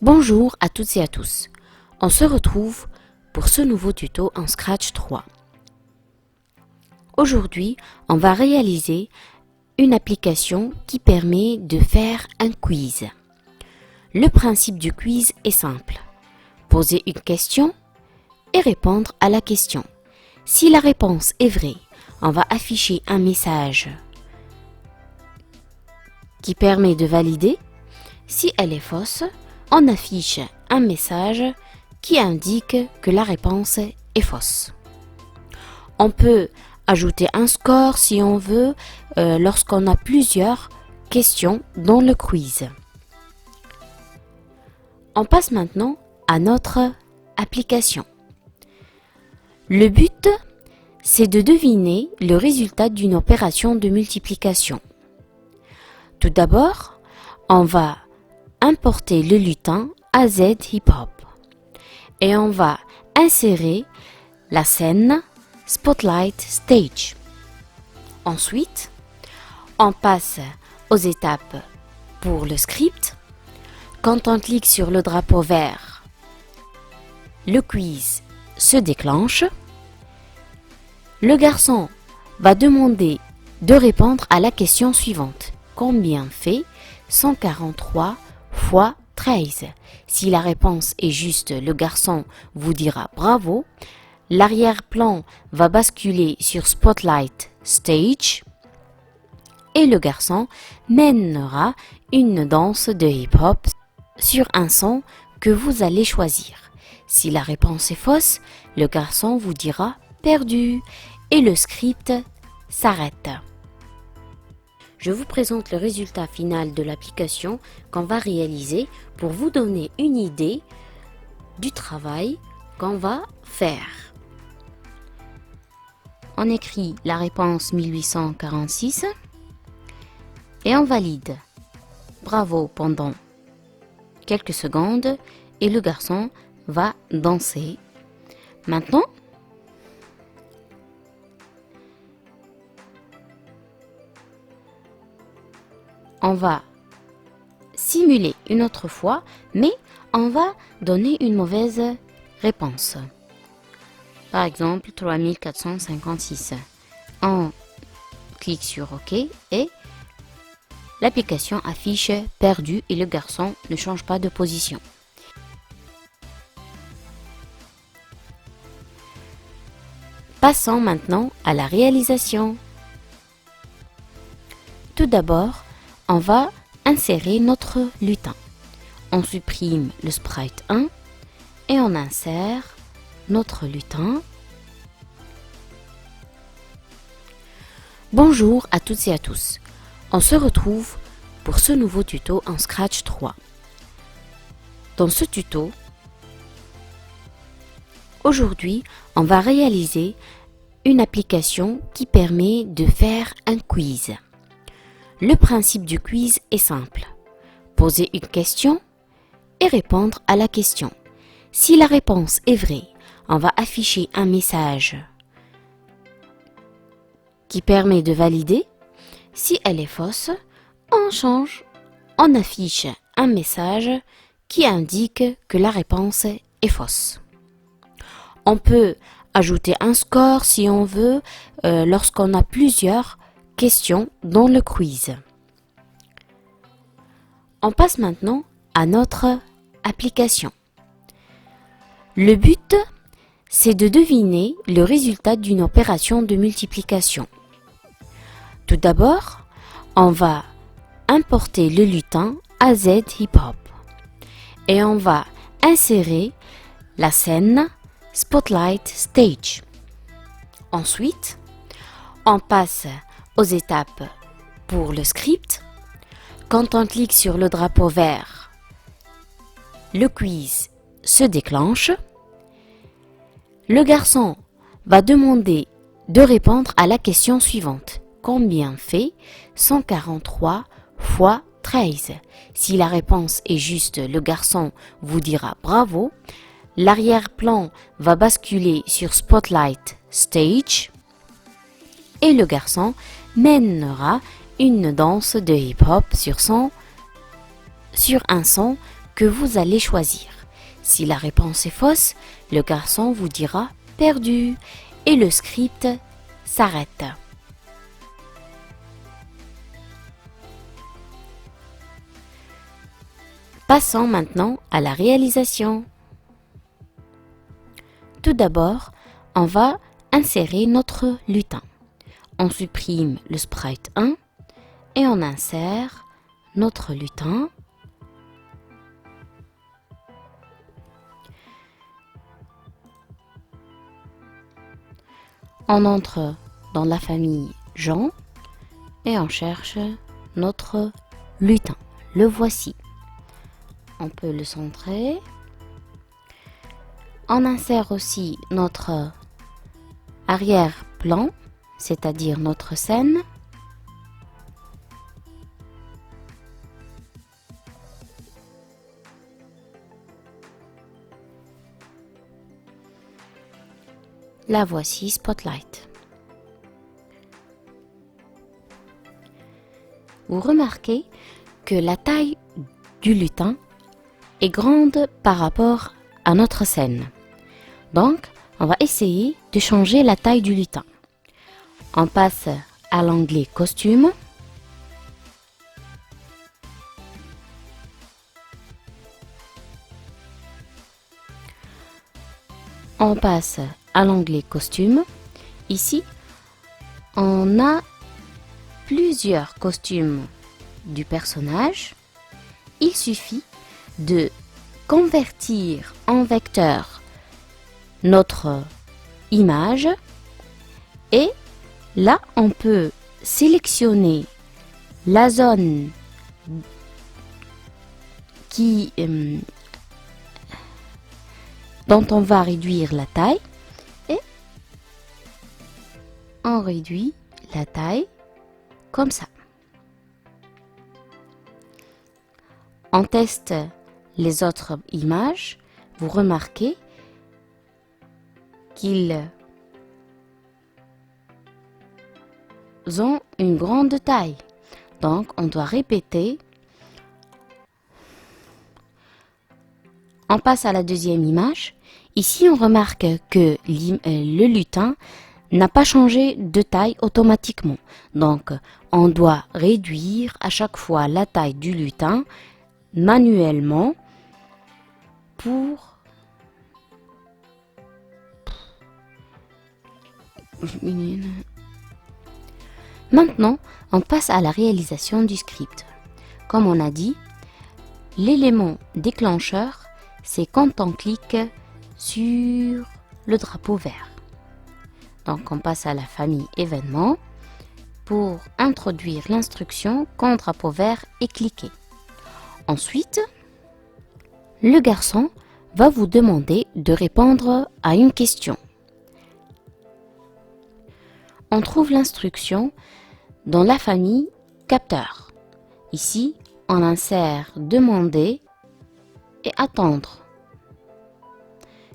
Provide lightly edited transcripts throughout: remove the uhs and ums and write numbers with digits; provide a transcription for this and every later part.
Bonjour à toutes et à tous. On se retrouve pour ce nouveau tuto en Scratch 3. Aujourd'hui, on va réaliser une application qui permet de faire un quiz. Le principe du quiz est simple. Poser une question et répondre à la question. Si la réponse est vraie, on va afficher un message qui permet de valider. Si elle est fausse, on affiche un message qui indique que la réponse est fausse. On peut ajouter un score si on veut lorsqu'on a plusieurs questions dans le quiz. On passe maintenant à notre application. Le but, c'est de deviner le résultat d'une opération de multiplication. Tout d'abord, on va importer le lutin AZ Hip Hop et on va insérer la scène Spotlight Stage. Ensuite, on passe aux étapes pour le script. Quand on clique sur le drapeau vert, le quiz se déclenche. Le garçon va demander de répondre à la question suivante. Combien fait 143 fois 13? Si la réponse est juste, le garçon vous dira bravo. L'arrière-plan va basculer sur Spotlight Stage et le garçon mènera une danse de hip-hop sur un son que vous allez choisir. Si la réponse est fausse, le garçon vous dira perdu et le script s'arrête. Je vous présente le résultat final de l'application qu'on va réaliser pour vous donner une idée du travail qu'on va faire. On écrit la réponse 1846 et on valide. Bravo pendant quelques secondes et le garçon va danser. Maintenant, on va simuler une autre fois, mais on va donner une mauvaise réponse. Par exemple, 3456. On clique sur OK et l'application affiche perdu et le garçon ne change pas de position. Passons maintenant à la réalisation. Tout d'abord, on va insérer notre lutin. On supprime le sprite 1 et on insère notre lutin. Bonjour à toutes et à tous. On se retrouve pour ce nouveau tuto en Scratch 3. Dans ce tuto, aujourd'hui, on va réaliser une application qui permet de faire un quiz. Le principe du quiz est simple. Poser une question et répondre à la question. Si la réponse est vraie, on va afficher un message qui permet de valider. Si elle est fausse, on affiche un message qui indique que la réponse est fausse. On peut ajouter un score si on veut lorsqu'on a plusieurs questions dans le quiz. On passe maintenant à notre application. Le but, c'est de deviner le résultat d'une opération de multiplication. Tout d'abord, on va importer le lutin AZ Hip Hop et on va insérer la scène Spotlight Stage. Ensuite, on passe aux étapes pour le script. Quand on clique sur le drapeau vert, le quiz se déclenche. Le garçon va demander de répondre à la question suivante. Combien fait 143 fois 13? Si la réponse est juste, le garçon vous dira bravo. L'arrière-plan va basculer sur Spotlight Stage et le garçon mènera une danse de hip-hop sur un son que vous allez choisir. Si la réponse est fausse, le garçon vous dira perdu et le script s'arrête. Passons maintenant à la réalisation. Tout d'abord, on va insérer notre lutin. On supprime le sprite 1 et on insère notre lutin. On entre dans la famille Jean et on cherche notre lutin. Le voici. On peut le centrer. On insère aussi notre arrière-plan, c'est-à-dire notre scène. La voici, Spotlight. Vous remarquez que la taille du lutin est grande par rapport à notre scène. Donc, on va essayer de changer la taille du lutin. On passe à l'onglet Costume. On passe à l'onglet Costume. Ici, on a plusieurs costumes du personnage. Il suffit de convertir en vecteur notre image et là, on peut sélectionner la zone dont on va réduire la taille et on réduit la taille comme ça. On teste les autres images. Vous remarquez qu'ils ont une grande taille. Donc, on doit répéter. On passe à la deuxième image. Ici, on remarque que le lutin n'a pas changé de taille automatiquement. Donc, on doit réduire à chaque fois la taille du lutin manuellement pour Maintenant, on passe à la réalisation du script. Comme on a dit, l'élément déclencheur, c'est quand on clique sur le drapeau vert. Donc, on passe à la famille événements pour introduire l'instruction quand drapeau vert est cliqué. Ensuite, le garçon va vous demander de répondre à une question. On trouve l'instruction dans la famille capteur. Ici, on insère demander et attendre.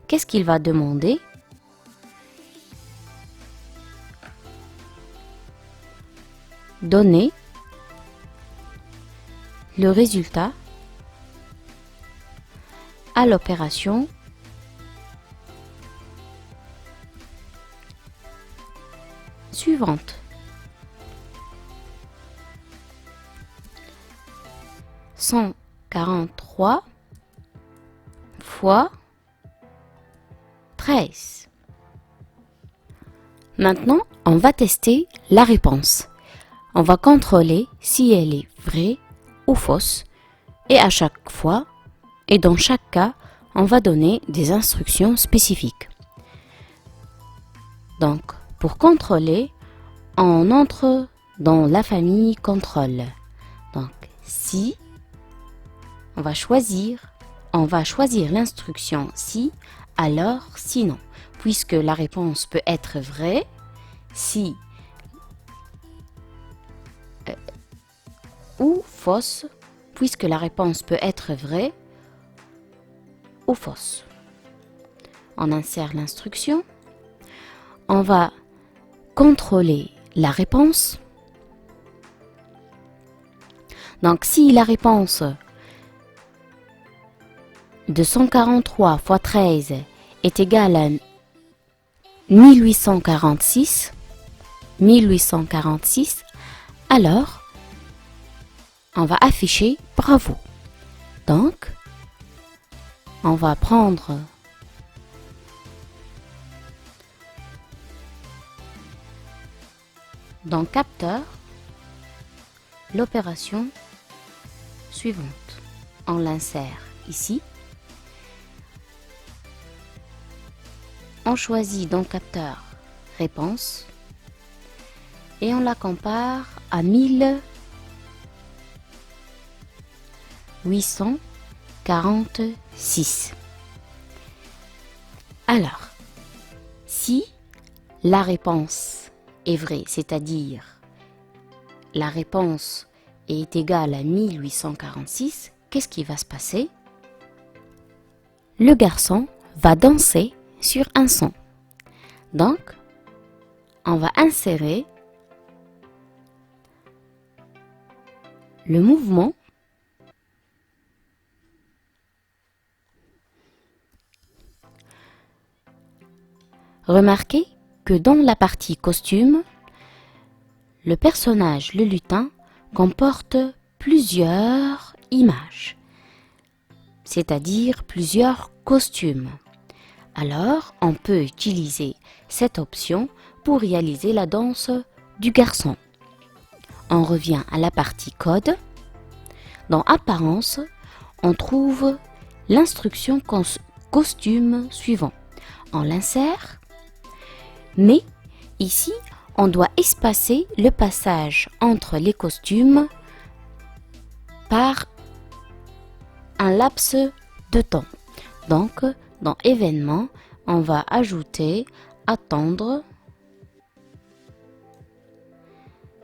Qu'est-ce qu'il va demander? Donner le résultat à l'opération suivante. 143 fois 13. Maintenant, on va tester la réponse. On va contrôler si elle est vraie ou fausse et à chaque fois et dans chaque cas, on va donner des instructions spécifiques. Donc, pour contrôler, on entre dans la famille contrôle. Donc, si, on va choisir l'instruction si, alors sinon. Puisque la réponse peut être vraie, si ou fausse, puisque la réponse peut être vraie ou fausse. On insère l'instruction. On va contrôler la réponse. Donc, si la réponse 243 fois 13 est égal à 1846, alors on va afficher bravo. Donc, on va prendre dans capteur l'opération suivante. On l'insère ici. On choisit dans capteur réponse et on la compare à 1846. Alors, si la réponse est vraie, c'est-à-dire la réponse est égale à 1846, qu'est-ce qui va se passer? Le garçon va danser sur un son. Donc, on va insérer le mouvement Remarquez que dans la partie costume, le personnage, le lutin, comporte plusieurs images, c'est-à-dire plusieurs costumes. Alors, on peut utiliser cette option pour réaliser la danse du garçon. On revient à la partie code. Dans Apparence, on trouve l'instruction costume suivant. On l'insère, mais ici, on doit espacer le passage entre les costumes par un laps de temps. Donc, dans événements, on va ajouter attendre,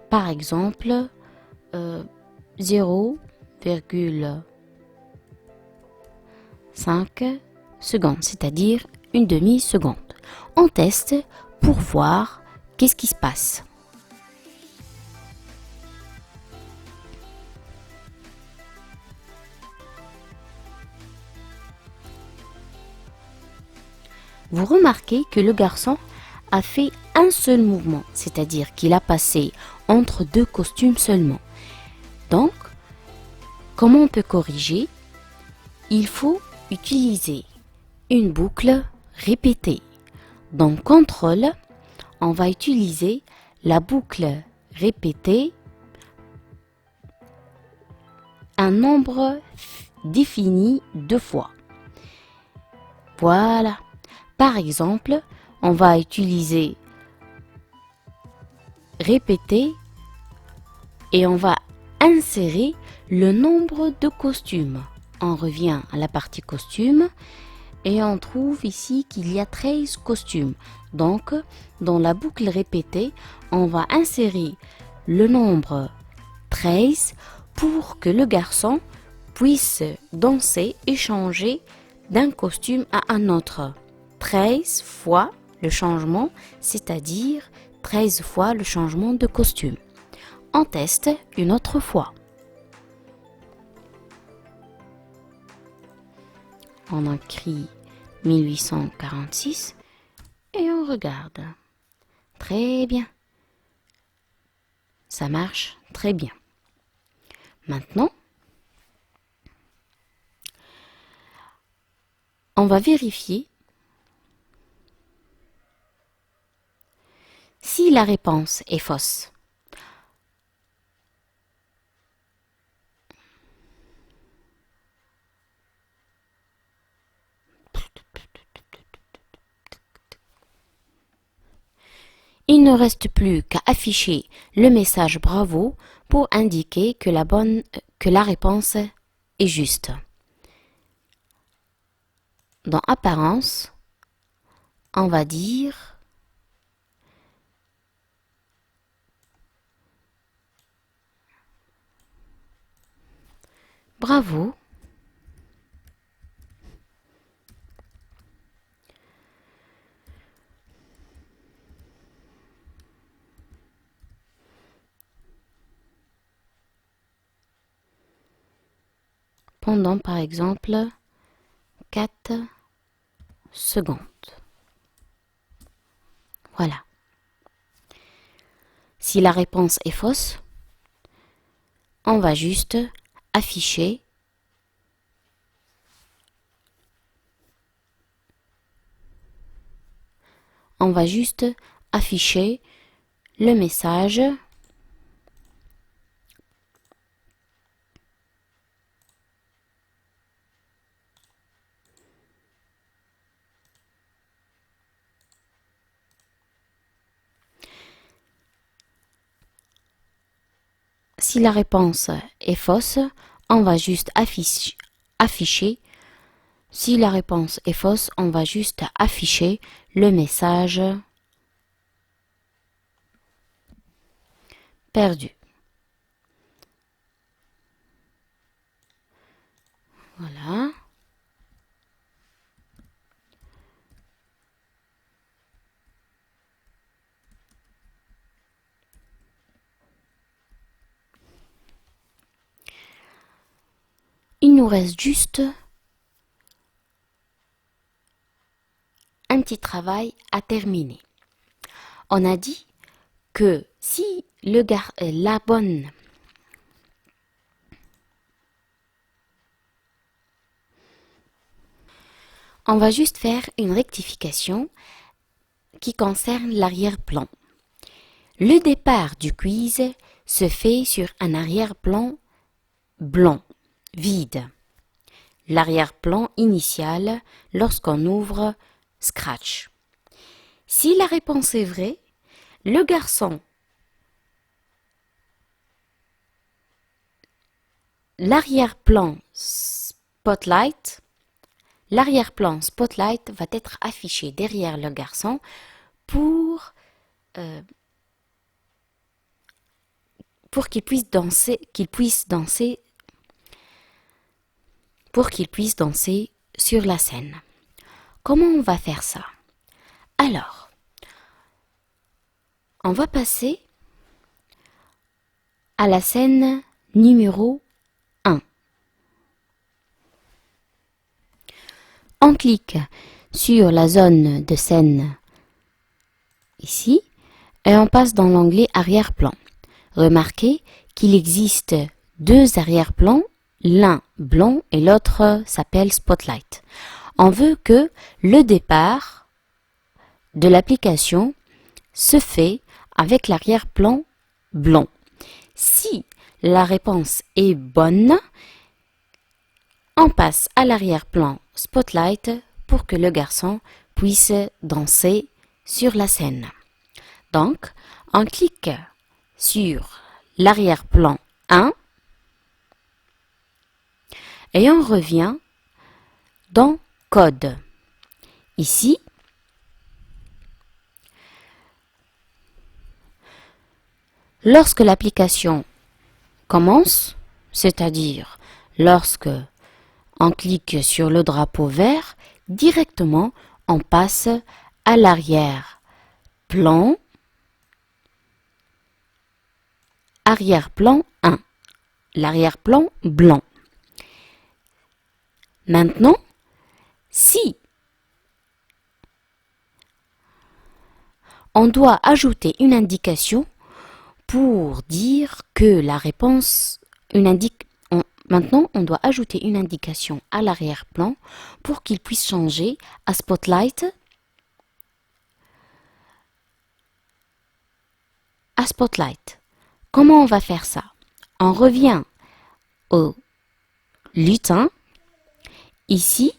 par exemple, 0,5 secondes, c'est-à-dire une demi-seconde. On teste pour voir qu'est-ce qui se passe. Vous remarquez que le garçon a fait un seul mouvement, c'est-à-dire qu'il a passé entre deux costumes seulement. Donc, comment on peut corriger? Il faut utiliser une boucle répétée. Dans Contrôle, on va utiliser la boucle répétée un nombre défini 2 fois. Voilà. Par exemple, on va utiliser répéter et on va insérer le nombre de costumes. On revient à la partie costume et on trouve ici qu'il y a 13 costumes. Donc, dans la boucle répétée, on va insérer le nombre 13 pour que le garçon puisse danser et changer d'un costume à un autre. 13 fois le changement, c'est-à-dire 13 fois le changement de costume. On teste une autre fois. On écrit 1846 et on regarde. Très bien. Ça marche très bien. Maintenant, on va vérifier si la réponse est fausse. Il ne reste plus qu'à afficher le message bravo pour indiquer que la réponse est juste. Dans Apparence, on va dire bravo. Pendant par exemple 4 secondes. Voilà. Si la réponse est fausse, on va juste afficher le message Si la réponse est fausse, on va juste afficher. Si la réponse est fausse, on va juste afficher le message perdu. Voilà. Il nous reste juste un petit travail à terminer. On a dit que si la bonne on va juste faire une rectification qui concerne l'arrière-plan. Le départ du quiz se fait sur un arrière-plan blanc, vide. L'arrière-plan initial lorsqu'on ouvre Scratch. Si la réponse est vraie, le garçon, l'arrière-plan Spotlight va être affiché derrière le garçon pour qu'il puisse danser sur la scène. Comment on va faire ça? Alors, on va passer à la scène numéro 1. On clique sur la zone de scène ici et on passe dans l'onglet arrière-plan. Remarquez qu'il existe deux arrière-plans, l'un blanc et l'autre s'appelle Spotlight. On veut que le départ de l'application se fait avec l'arrière-plan blanc. Si la réponse est bonne, on passe à l'arrière-plan Spotlight pour que le garçon puisse danser sur la scène. Donc, on clique sur l'arrière-plan 1 et on revient dans Code. Ici, lorsque l'application commence, c'est-à-dire lorsque on clique sur le drapeau vert, directement on passe à l'arrière-plan 1, l'arrière-plan blanc. Maintenant, si on doit ajouter une indication pour dire que la réponse, maintenant on doit ajouter une indication à l'arrière-plan pour qu'il puisse changer à Spotlight. Comment on va faire ça? On revient au lutin. Ici,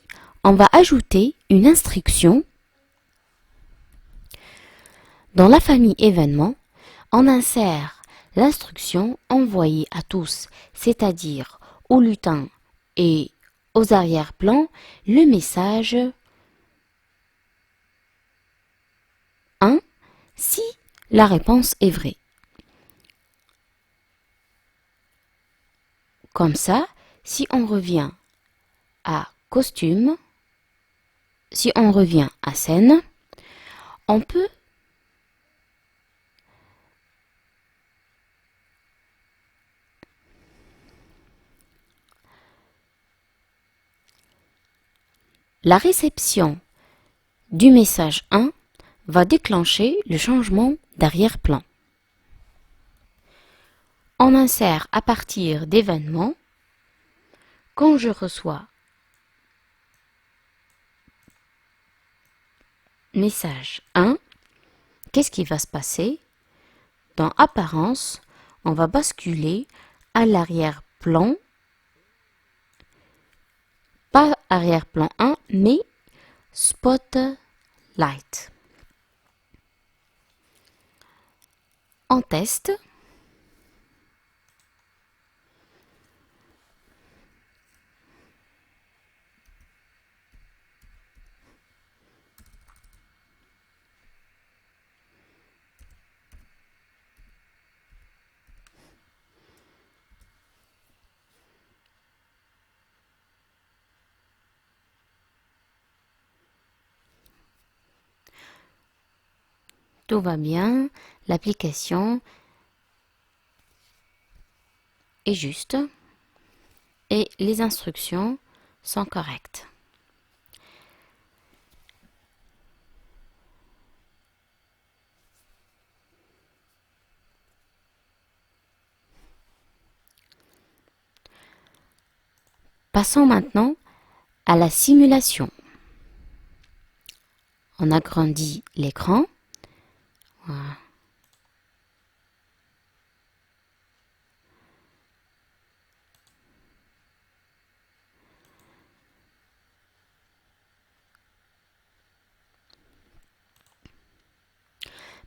on va ajouter une instruction. Dans la famille événements, on insère l'instruction envoyée à tous, c'est-à-dire aux lutins et aux arrière-plans, le message 1 si la réponse est vraie. Comme ça, si on revient à costume, si on revient à scène, on peut La réception du message 1 va déclencher le changement d'arrière-plan. On insère à partir d'événements. Quand je reçois message 1, qu'est-ce qui va se passer? Dans Apparence, on va basculer à l'arrière-plan, pas arrière-plan 1, mais Spotlight. On teste. Tout va bien, l'application est juste et les instructions sont correctes. Passons maintenant à la simulation. On agrandit l'écran. Voilà.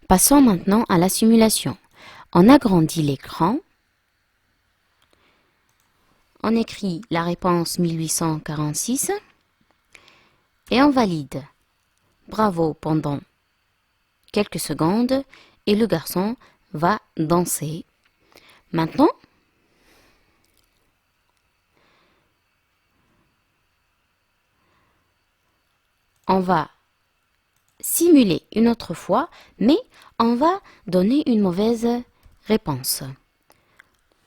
Passons maintenant à la simulation. On agrandit l'écran. On écrit la réponse 1846 et on valide. Bravo pendant quelques secondes et le garçon va danser. Maintenant, on va simuler une autre fois, mais on va donner une mauvaise réponse.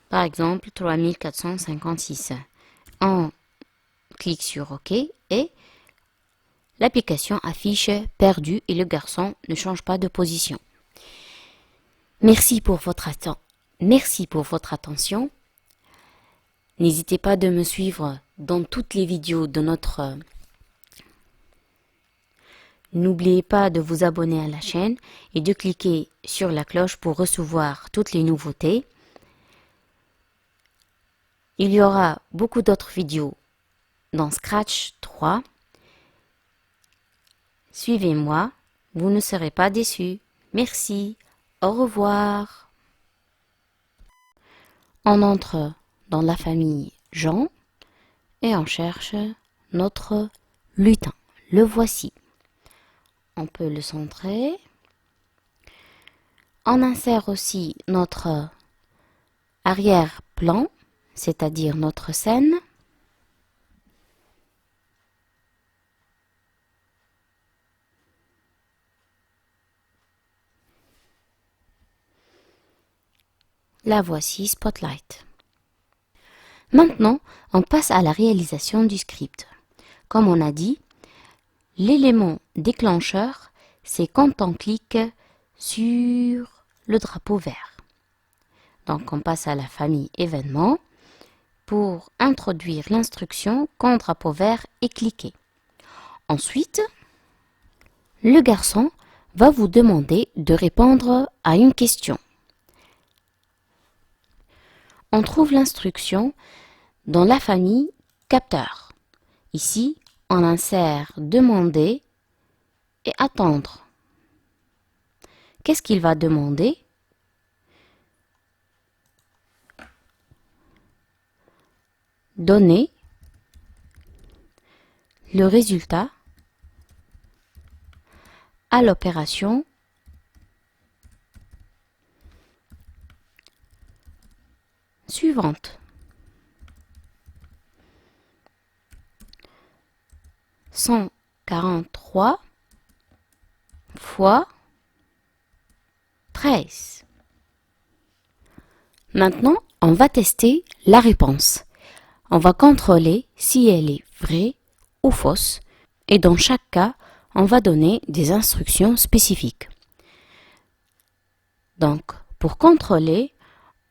Par exemple, 3456. On clique sur OK et l'application affiche perdu et le garçon ne change pas de position. Merci pour votre attention. N'hésitez pas de me suivre dans toutes les vidéos de notre... N'oubliez pas de vous abonner à la chaîne et de cliquer sur la cloche pour recevoir toutes les nouveautés. Il y aura beaucoup d'autres vidéos dans Scratch 3. Suivez-moi, vous ne serez pas déçus. Merci, au revoir. On entre dans la famille Jean et on cherche notre lutin. Le voici. On peut le centrer. On insère aussi notre arrière-plan, c'est-à-dire notre scène. La voici, Spotlight. Maintenant, on passe à la réalisation du script. Comme on a dit, l'élément déclencheur, c'est quand on clique sur le drapeau vert. Donc, on passe à la famille événements pour introduire l'instruction quand drapeau vert est cliqué. Ensuite, le garçon va vous demander de répondre à une question. On trouve l'instruction dans la famille capteur. Ici, on insère demander et attendre. Qu'est-ce qu'il va demander? Donner le résultat à l'opération suivante. 143 fois 13. Maintenant, on va tester la réponse. On va contrôler si elle est vraie ou fausse. et dans chaque cas, on va donner des instructions spécifiques. Donc, pour contrôler,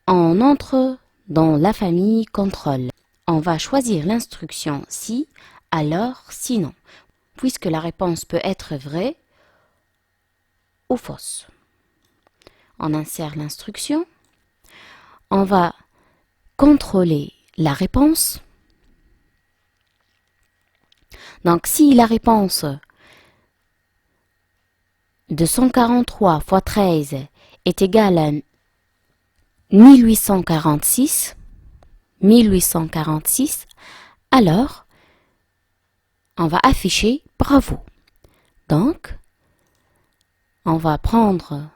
on entre dans la famille contrôle. On va choisir l'instruction si, alors, sinon, puisque la réponse peut être vraie ou fausse. On insère l'instruction. On va contrôler la réponse. Donc, si la réponse de 143 fois 13 est égale à 1846, alors on va afficher bravo. Donc, on va prendre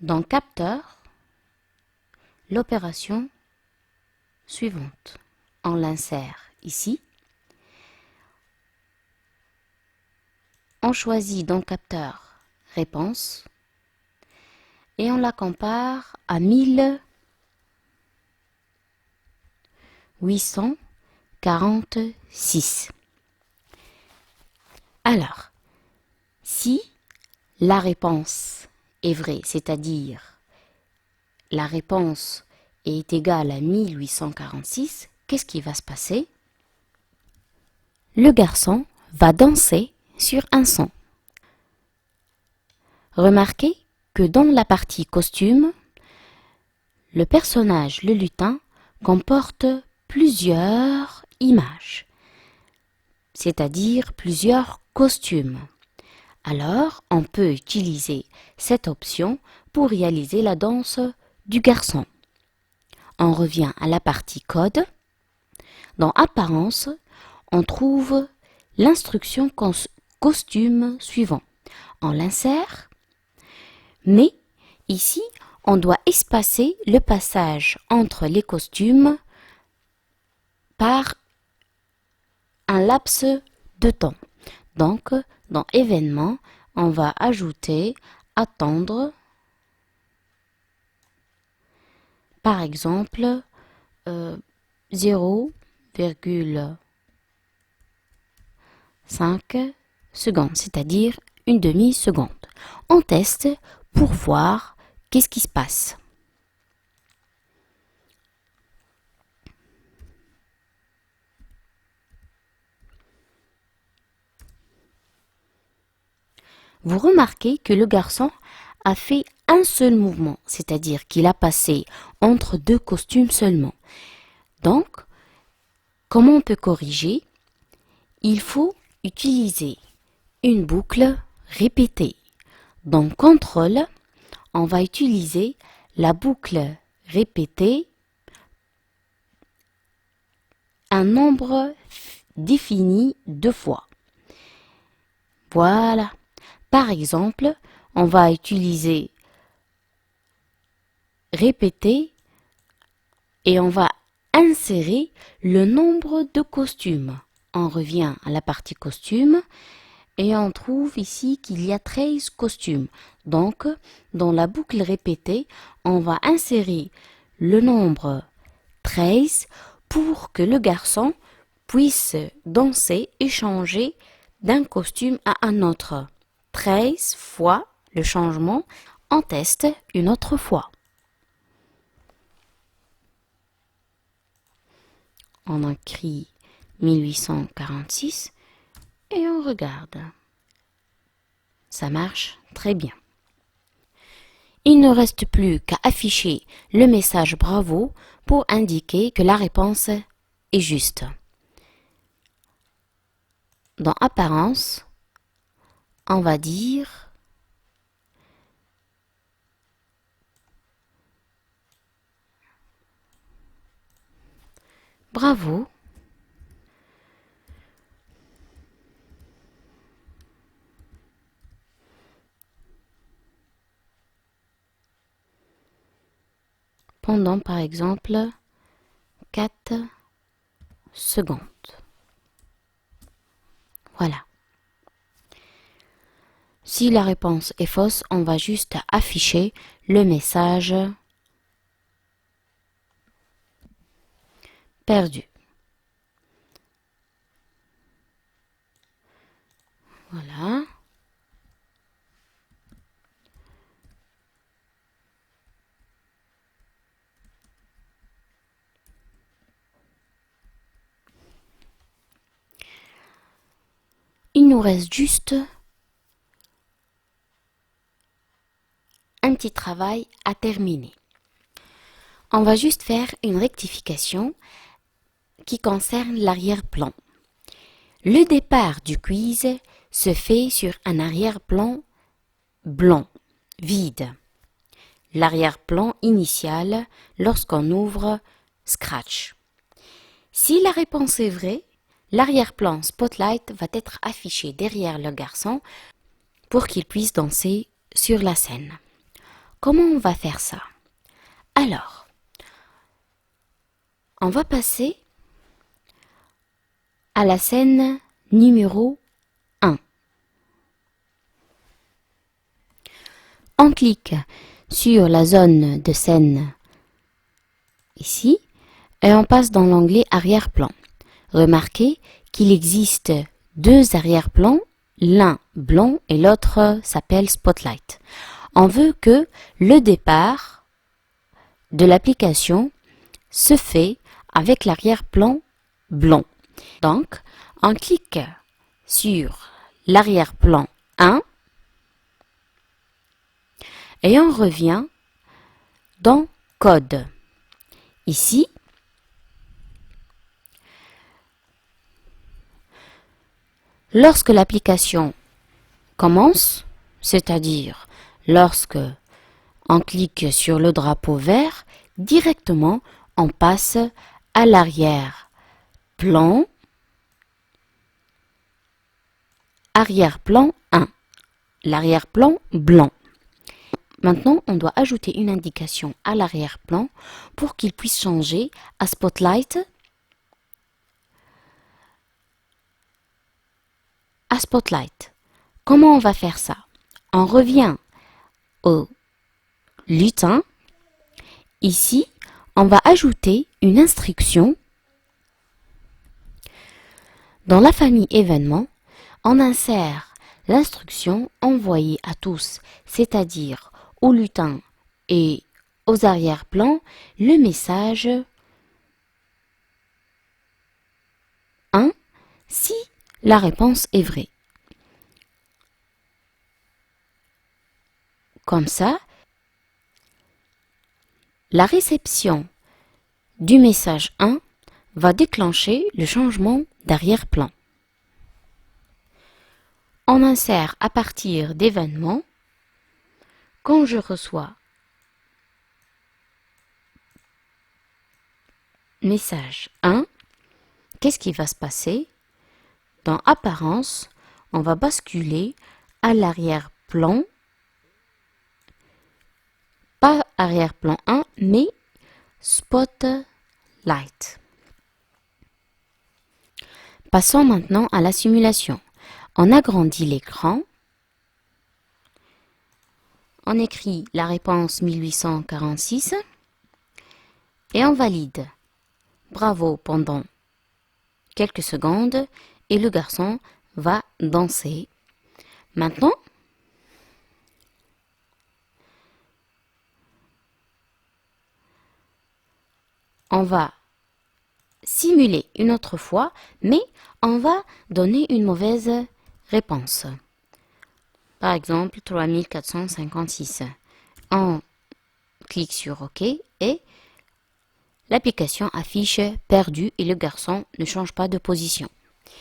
dans capteur l'opération suivante. On l'insère ici. On choisit dans capteur réponse et on la compare à 1846. Alors, si la réponse est vraie, c'est-à-dire la réponse est égale à 1846, qu'est-ce qui va se passer? Le garçon va danser sur un son. Remarquez que dans la partie costume, le personnage, le lutin, comporte plusieurs images, c'est-à-dire plusieurs costumes. Alors, on peut utiliser cette option pour réaliser la danse du garçon. On revient à la partie code. Dans Apparence, on trouve l'instruction costume suivant. On l'insère, mais ici, on doit espacer le passage entre les costumes par un laps de temps. Donc, dans Événements, on va ajouter Attendre, par exemple, 0,5 secondes, c'est-à-dire une demi-seconde. On teste pour voir qu'est-ce qui se passe. Vous remarquez que le garçon a fait un seul mouvement, c'est-à-dire qu'il a passé entre deux costumes seulement. Donc, comment on peut corriger? Il faut utiliser une boucle répétée. Dans Contrôle, on va utiliser la boucle répétée un nombre défini 2 fois. Voilà. Par exemple, on va utiliser répéter et on va insérer le nombre de costumes. On revient à la partie costume et on trouve ici qu'il y a 13 costumes. Donc, dans la boucle répétée, on va insérer le nombre 13 pour que le garçon puisse danser et changer d'un costume à un autre. 13 fois le changement, on teste une autre fois. On écrit 1846 et on regarde. Ça marche très bien. Il ne reste plus qu'à afficher le message bravo pour indiquer que la réponse est juste. Dans Apparence, on va dire bravo. Pendant par exemple 4 secondes. Voilà. Si la réponse est fausse, on va juste afficher le message perdu. Voilà. Il nous reste juste un petit travail à terminer. On va juste faire une rectification qui concerne l'arrière-plan. Le départ du quiz se fait sur un arrière-plan blanc, vide. L'arrière-plan initial lorsqu'on ouvre Scratch. Si la réponse est vraie, l'arrière-plan Spotlight va être affiché derrière le garçon pour qu'il puisse danser sur la scène. Comment on va faire ça? Alors, on va passer à la scène numéro 1. On clique sur la zone de scène ici et on passe dans l'onglet arrière-plan. Remarquez qu'il existe deux arrière-plans, l'un blanc et l'autre s'appelle Spotlight. On veut que le départ de l'application se fait avec l'arrière-plan blanc. Donc, on clique sur l'arrière-plan 1 et on revient dans Code. Ici, lorsque l'application commence, c'est-à-dire lorsque on clique sur le drapeau vert, directement on passe à l'arrière-plan, arrière-plan 1, l'arrière-plan blanc. Maintenant, on doit ajouter une indication à l'arrière-plan pour qu'il puisse changer à Spotlight. À Spotlight. Comment on va faire ça? On revient au lutin. Ici, on va ajouter une instruction. Dans la famille événements, on insère l'instruction envoyée à tous, c'est-à-dire aux lutins et aux arrière-plans, le message 1 si la réponse est vraie. Comme ça, la réception du message 1 va déclencher le changement d'arrière-plan. On insère à partir d'événements. Quand je reçois message 1, qu'est-ce qui va se passer? Dans Apparence, on va basculer à l'arrière-plan, pas arrière-plan 1, mais Spotlight. Passons maintenant à la simulation. On agrandit l'écran. On écrit la réponse 1846 et on valide. Bravo pendant quelques secondes et le garçon va danser. Maintenant, on va simuler une autre fois, mais on va donner une mauvaise réponse. Par exemple, 3456. On clique sur OK et l'application affiche perdu et le garçon ne change pas de position.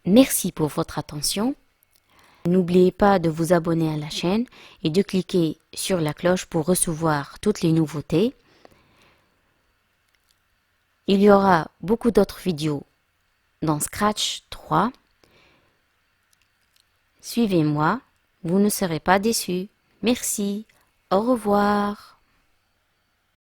Merci pour votre attention. N'oubliez pas de vous abonner à la chaîne et de cliquer sur la cloche pour recevoir toutes les nouveautés. Il y aura beaucoup d'autres vidéos dans Scratch 3. Suivez-moi, vous ne serez pas déçus. Merci, au revoir.